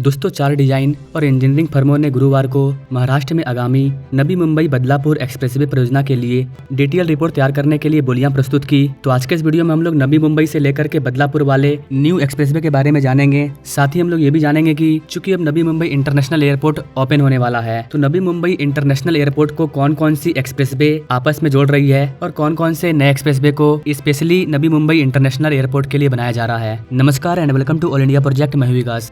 दोस्तों 4 डिजाइन और इंजीनियरिंग फर्मों ने गुरुवार को महाराष्ट्र में आगामी नवी मुंबई बदलापुर एक्सप्रेसवे परियोजना के लिए डिटेल रिपोर्ट तैयार करने के लिए बोलियां प्रस्तुत की। तो आज के इस वीडियो में हम लोग नवी मुंबई से लेकर के बदलापुर वाले न्यू एक्सप्रेसवे के बारे में जानेंगे। साथ ही हम लोग ये भी जानेंगे कि चूंकि अब नवी मुंबई इंटरनेशनल एयरपोर्ट ओपन होने वाला है, तो नवी मुंबई इंटरनेशनल एयरपोर्ट को कौन कौन सी एक्सप्रेसवे आपस में जोड़ रही है और कौन कौन से नए एक्सप्रेसवे को specially Navi Mumbai international airport के लिए बनाया जा रहा है। नमस्कार and welcome to all India project. मैं हूं Vikas.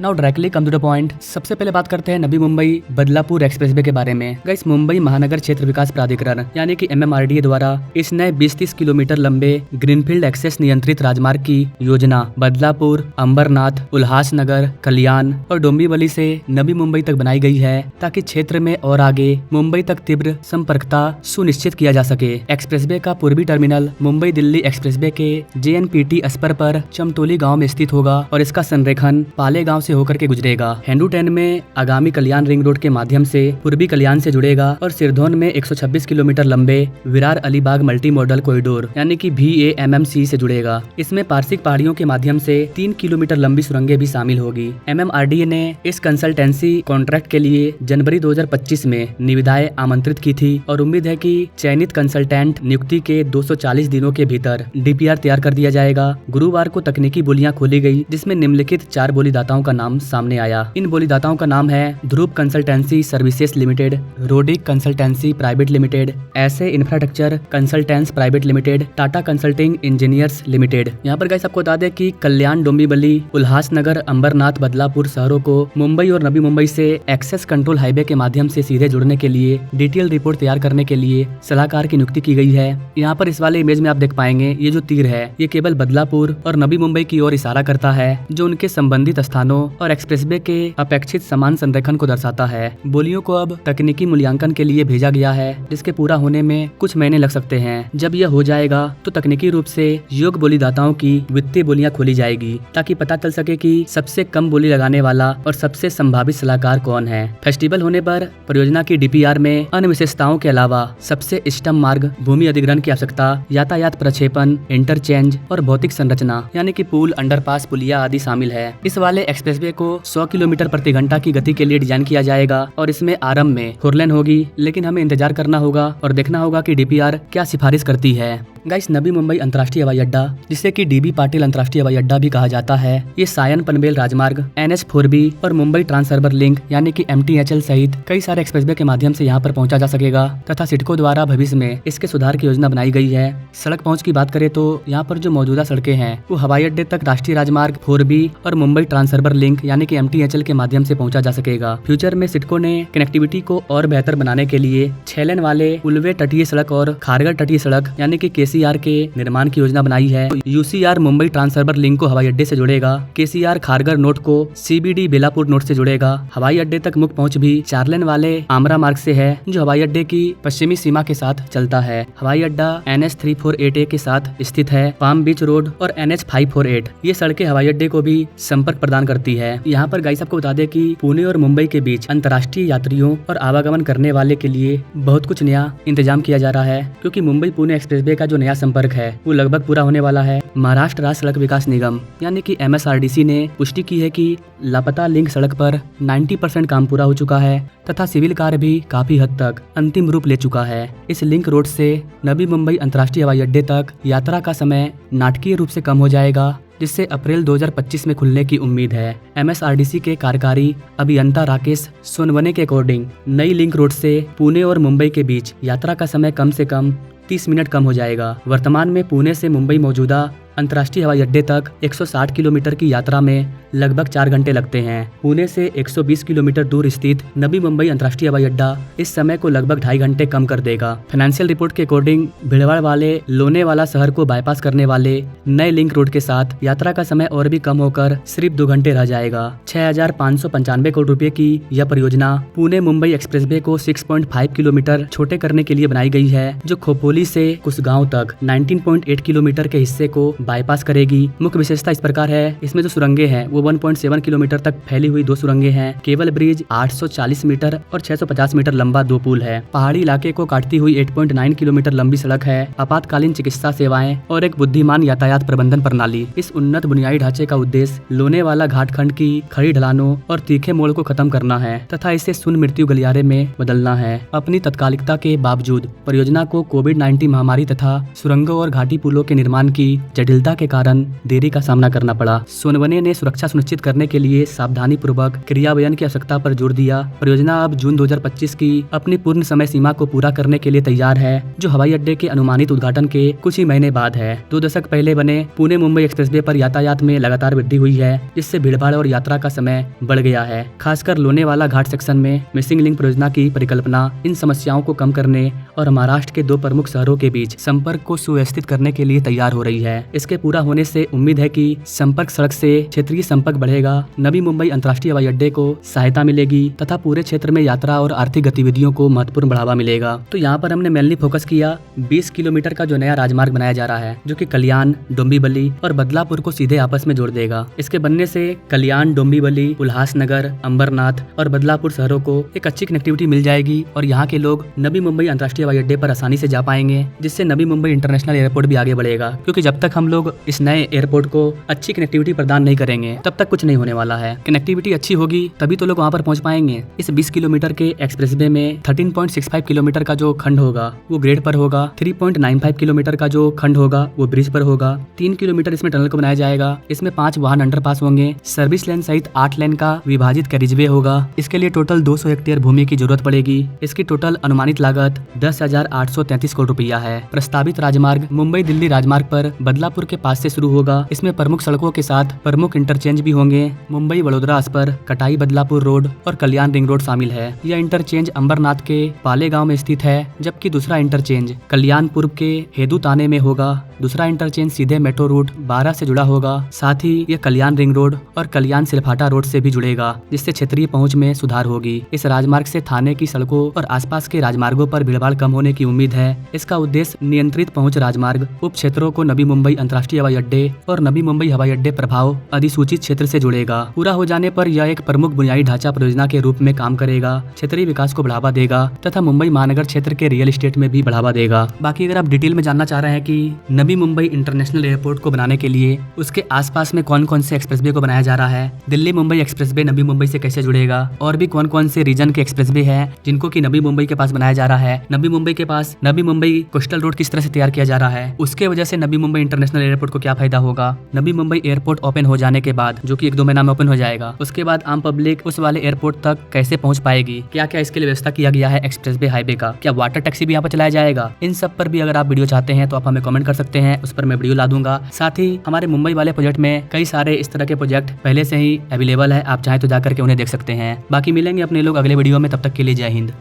Now directly come to the point. सबसे पहले बात करते हैं नवी मुंबई बदलापुर एक्सप्रेसवे के बारे में। गाइस, मुंबई महानगर क्षेत्र विकास प्राधिकरण यानी कि MMRDA द्वारा इस नए 20-30 किलोमीटर लंबे ग्रीनफील्ड एक्सेस नियंत्रित राजमार्ग की योजना बदलापुर, अंबरनाथ, उल्हासनगर, कल्याण और डोंबिवली से नवी मुंबई तक बनाई गई है ताकि क्षेत्र में और आगे मुंबई तक तीव्र संपर्कता सुनिश्चित किया जा सके। एक्सप्रेसवे का पूर्वी टर्मिनल मुंबई दिल्ली एक्सप्रेसवे के JNPT स्पर पर चमटोली गाँव में स्थित होगा और इसका संरेखन पाले गाँव से होकर के गुजरेगा। हेंडू 10 में आगामी कल्याण रिंग रोड के माध्यम से पूर्वी कल्याण से जुड़ेगा और सिरधोन में 126 किलोमीटर लंबे Virar Alibag multi modal corridor यानी कि VAMMC से जुड़ेगा। इसमें पारसिक पहाड़ियों के माध्यम से 3 किलोमीटर लंबी सुरंगें भी शामिल होगी। MMRDA ने इस कंसल्टेंसी कॉन्ट्रैक्ट के लिए जनवरी 2025 में निविदाएं आमंत्रित की थी और उम्मीद है कि चयनित कंसल्टेंट नियुक्ति के 240 दिनों के भीतर DPR तैयार कर दिया जाएगा। गुरुवार को तकनीकी बोलियां खोली गई, जिसमें निम्नलिखित 4 बोलीदाताओं का नाम सामने आया। इन बोलीदाताओं का नाम है Dhruv consultancy services limited, Rodic consultancy private limited, ऐसे infrastructure consultants private limited, Tata consulting engineers limited. यहाँ पर गाइस आपको बता दें कि कल्याण, डोंबिवली, उल्हासनगर, अंबरनाथ, बदलापुर शहरों को मुंबई और नवी मुंबई से एक्सेस कंट्रोल हाईवे के माध्यम से सीधे जुड़ने के लिए डिटेल रिपोर्ट तैयार करने के लिए सलाहकार की नियुक्ति की गई है। यहाँ पर इस वाले इमेज में आप देख पाएंगे ये जो तीर है ये केवल बदलापुर और नवी मुंबई की ओर इशारा करता है, जो उनके संबंधित स्थानों और एक्सप्रेसवे के अपेक्षित समान संरेखन को दर्शाता है। बोलियों को अब तकनीकी मूल्यांकन के लिए भेजा गया है, जिसके पूरा होने में कुछ महीने लग सकते हैं। जब यह हो जाएगा तो तकनीकी रूप से योग्य बोलीदाताओं की वित्तीय बोलियां खोली जाएगी ताकि पता चल सके कि सबसे कम बोली लगाने वाला और सबसे संभावित सलाहकार कौन है। फेस्टिवल होने पर परियोजना की DPR में अन्य विशेषताओं के अलावा सबसे इष्टतम मार्ग, भूमि अधिग्रहण की आवश्यकता, यातायात प्रक्षेपण, इंटरचेंज और भौतिक संरचना यानी कि पुल, अंडरपास, पुलिया आदि शामिल है। इस वाले एक्सप्रेसवे को 100 किलोमीटर प्रति घंटा की गति के लिए डिजाइन किया जाएगा और इसमें आरंभ में 4 लेन होगी, लेकिन हमें इंतजार करना होगा और देखना होगा कि DPR क्या सिफारिश करती है। गाइस, नवी मुंबई अंतर्राष्ट्रीय हवाई अड्डा, जिसे कि DB पाटिल अंतर्राष्ट्रीय हवाई अड्डा भी कहा जाता है, ये सायन पनवेल राजमार्ग, NH4B और मुंबई ट्रांसहार्बर लिंक यानी कि MTHL सहित कई सारे एक्सप्रेसवे के माध्यम से यहाँ पर पहुंचा जा सकेगा तथा सिडको द्वारा भविष्य में इसके सुधार की योजना बनाई गई है। सड़क पहुँच की बात करें तो यहाँ पर जो मौजूदा सड़कें हैं वो हवाई अड्डे तक राष्ट्रीय राजमार्ग 4B और मुंबई ट्रांसहार्बर लिंक यानी कि MTHL के माध्यम से पहुंचा जा सकेगा। फ्यूचर में सिडको ने कनेक्टिविटी को और बेहतर बनाने के लिए 6 लेन वाले उल्वे तटीय सड़क और खारगर तटीय सड़क यानी कि KCR के निर्माण की योजना बनाई है। UCR मुंबई ट्रांसहार्बर लिंक को हवाई अड्डे से जोड़ेगा। KCR खारगर नोट को CBD बेलापुर नोट से जोड़ेगा। हवाई अड्डे तक मुख्य पहुंच भी 4 लेन वाले आमरा मार्ग से है, जो हवाई अड्डे की पश्चिमी सीमा के साथ चलता है। हवाई अड्डा NH348A के साथ स्थित है। पाम बीच रोड और NH548 ये सड़कें हवाई अड्डे को भी संपर्क प्रदान करती है। यहाँ पर गाइस आपको बता दें कि पुणे और मुंबई के बीच अंतर्राष्ट्रीय यात्रियों और आवागमन करने वाले के लिए बहुत कुछ नया इंतजाम किया जा रहा है, क्योंकि मुंबई पुणे एक्सप्रेसवे का जो नया संपर्क है वो लगभग पूरा होने वाला है। महाराष्ट्र राज्य सड़क विकास निगम यानी कि MSRDC ने पुष्टि की है कि लापता लिंक सड़क पर 90% काम पूरा हो चुका है तथा सिविल कार्य भी काफी हद तक अंतिम रूप ले चुका है। इस लिंक रोड से नवी मुंबई अंतर्राष्ट्रीय हवाई अड्डे तक यात्रा का समय नाटकीय रूप से कम हो जाएगा, जिससे अप्रैल 2025 में खुलने की उम्मीद है। MSRDC के कार्यकारी अभियंता राकेश सोनवने के अकॉर्डिंग नई लिंक रोड से पुणे और मुंबई के बीच यात्रा का समय कम से कम 30 मिनट कम हो जाएगा। वर्तमान में पुणे से मुंबई मौजूदा अंतर्राष्ट्रीय हवाई अड्डे तक 160 किलोमीटर की यात्रा में लगभग 4 घंटे लगते हैं। पुणे से 120 किलोमीटर दूर स्थित नवी मुंबई अंतर्राष्ट्रीय हवाई अड्डा इस समय को लगभग 2.5 घंटे कम कर देगा। फाइनेंशियल रिपोर्ट के अकॉर्डिंग भीड़भाड़ वाले लोनेवाला शहर को बाईपास करने वाले नए लिंक रोड के साथ यात्रा का समय और भी कम होकर सिर्फ 2 घंटे रह जाएगा। 6,595 करोड़ रुपए की यह परियोजना पुणे मुंबई एक्सप्रेसवे को 6.5 किलोमीटर छोटे करने के लिए बनाई गई है, जो खोपोली से कुछ गाँव तक 19.8 किलोमीटर के हिस्से को बाईपास करेगी। मुख्य विशेषता इस प्रकार है, इसमें जो सुरंगें हैं वो 1.7 किलोमीटर तक फैली हुई 2 सुरंगें हैं। केबल ब्रिज 840 मीटर और 650 मीटर लंबा 2 पुल है। पहाड़ी इलाके को काटती हुई 8.9 किलोमीटर लंबी सड़क है। आपातकालीन चिकित्सा सेवाएं और एक बुद्धिमान यातायात प्रबंधन प्रणाली। इस उन्नत बुनियादी ढांचे का उद्देश्य लोनेवाला घाटखंड की खड़ी ढलानों और तीखे मोड़ को खत्म करना है तथा इसे शून्य मृत्यु गलियारे में बदलना है। अपनी तत्कालिकता के बावजूद परियोजना को कोविड-19 महामारी तथा सुरंगों और घाटी पुलों के निर्माण की जटिलता के कारण देरी का सामना करना पड़ा। सोनवने ने सुरक्षा सुनिश्चित करने के लिए सावधानी पूर्वक क्रियान्वयन की आवश्यकता पर जोर दिया। परियोजना अब जून 2025 की अपनी पूर्ण समय सीमा को पूरा करने के लिए तैयार है, जो हवाई अड्डे के अनुमानित उद्घाटन के कुछ ही महीने बाद है। 2 दशक पहले बने पुणे मुंबई एक्सप्रेसवे पर यातायात में लगातार वृद्धि हुई है, जिससे भीड़भाड़ और यात्रा का समय बढ़ गया है। खासकर लोनेवाला घाट सेक्शन में मिसिंग लिंक परियोजना की परिकल्पना इन समस्याओं को कम करने और महाराष्ट्र के 2 प्रमुख शहरों के बीच संपर्क को सुव्यवस्थित करने के लिए तैयार हो रही है। इसके पूरा होने से उम्मीद है कि संपर्क सड़क से क्षेत्रीय संपर्क बढ़ेगा, नवी मुंबई अंतर्राष्ट्रीय हवाई अड्डे को सहायता मिलेगी तथा पूरे क्षेत्र में यात्रा और आर्थिक गतिविधियों को महत्वपूर्ण बढ़ावा मिलेगा। तो यहाँ पर हमने मेनली फोकस किया 20 किलोमीटर का जो नया राजमार्ग बनाया जा रहा है, जो कि कल्याण, डोंबिवली और बदलापुर को सीधे आपस में जोड़ देगा। इसके बनने से कल्याण, डोंबिवली, उल्हासनगर, अंबरनाथ और बदलापुर शहरों को एक अच्छी कनेक्टिविटी मिल जाएगी और यहाँ के लोग नवी मुंबई अंतर्राष्ट्रीय हवाई अड्डे पर आसानी से जा पाएंगे, जिससे नवी मुंबई इंटरनेशनल एयरपोर्ट भी आगे बढ़ेगा। क्योंकि जब तक हम लोग इस नए एयरपोर्ट को अच्छी कनेक्टिविटी प्रदान नहीं करेंगे तब तक कुछ नहीं होने वाला है। कनेक्टिविटी अच्छी होगी तभी तो लोग वहाँ पर पहुँच पाएंगे। इस 20 किलोमीटर के एक्सप्रेसवे में 13.65 किलोमीटर का जो खंड होगा वो ग्रेड पर होगा, 3.95 किलोमीटर का जो खंड होगा वो ब्रिज पर होगा, 3 किलोमीटर इसमें टनल को बनाया जाएगा। इसमें 5 वाहन अंडरपास होंगे, सर्विस लेन सहित 8 लेन का विभाजित कैरिजवे होगा। इसके लिए टोटल 200 हेक्टेयर भूमि की जरूरत पड़ेगी। इसकी टोटल अनुमानित लागत 10,833 करोड़ रुपया है। प्रस्तावित राजमार्ग मुंबई दिल्ली राजमार्ग पर बदलापुर के पास से शुरू होगा। इसमें प्रमुख सड़कों के साथ प्रमुख इंटरचेंज भी होंगे। मुंबई वडोदरा अस्पर, कटाई बदलापुर रोड और कल्याण रिंग रोड शामिल है। यह इंटरचेंज अंबरनाथ के पालेगांव में स्थित है, जबकि दूसरा इंटरचेंज कल्याण पूर्व के हेदुताने में होगा। दूसरा इंटरचेंज सीधे मेट्रो रूट 12 से जुड़ा होगा। साथ ही यह कल्याण रिंग रोड और कल्याण सिलफाटा रोड से भी जुड़ेगा, जिससे क्षेत्रीय पहुंच में सुधार होगी। इस राजमार्ग से थाने की सड़कों और आसपास के राजमार्गों पर भीड़भाड़ कम होने की उम्मीद है। इसका उद्देश्य नियंत्रित पहुंच राजमार्ग उप क्षेत्रों को नवी मुंबई अंतर्राष्ट्रीय हवाई अड्डे और नवी मुंबई हवाई अड्डे प्रभाव अधिसूचित क्षेत्र से जुड़ेगा। पूरा हो जाने पर यह एक प्रमुख बुनियादी ढांचा परियोजना के रूप में काम करेगा, क्षेत्रीय विकास को बढ़ावा देगा तथा मुंबई महानगर क्षेत्र के रियल एस्टेट में भी बढ़ावा देगा। बाकी अगर आप डिटेल में जानना चाह रहे हैं कि नवी मुंबई इंटरनेशनल एयरपोर्ट को बनाने के लिए उसके आसपास में कौन कौन से एक्सप्रेसवे को बनाया जा रहा है, दिल्ली मुंबई एक्सप्रेसवे नवी मुंबई से कैसे जुड़ेगा और भी कौन कौन से रीजन के एक्सप्रेसवे हैं जिनको कि नवी मुंबई के पास बनाया जा रहा है, नवी मुंबई के पास नवी मुंबई कोस्टल रोड किस तरह से तैयार किया जा रहा है, उसके वजह से नवी मुंबई इंटरनेशनल एयरपोर्ट को क्या फायदा होगा, नवी मुंबई एयरपोर्ट ओपन हो जाने के बाद, जो कि 1-2 महीना में ओपन हो जाएगा, उसके बाद आम पब्लिक उस वाले एयरपोर्ट तक कैसे पहुंच पाएगी, क्या क्या इसके लिए व्यवस्था किया गया है एक्सप्रेसवे हाईवे का, क्या वाटर टैक्सी भी यहाँ पर चलाया जाएगा। इन सब पर भी अगर आप वीडियो चाहते हैं तो आप हमें कमेंट कर सकते हैं, उस पर मैं वीडियो ला दूंगा। साथ ही हमारे मुंबई वाले प्रोजेक्ट में कई सारे इस तरह के प्रोजेक्ट पहले से ही अवेलेबल है, आप चाहें तो जाकर के उन्हें देख सकते हैं। बाकी मिलेंगे अपने लोग अगले वीडियो में, तब तक के लिए जय हिंद।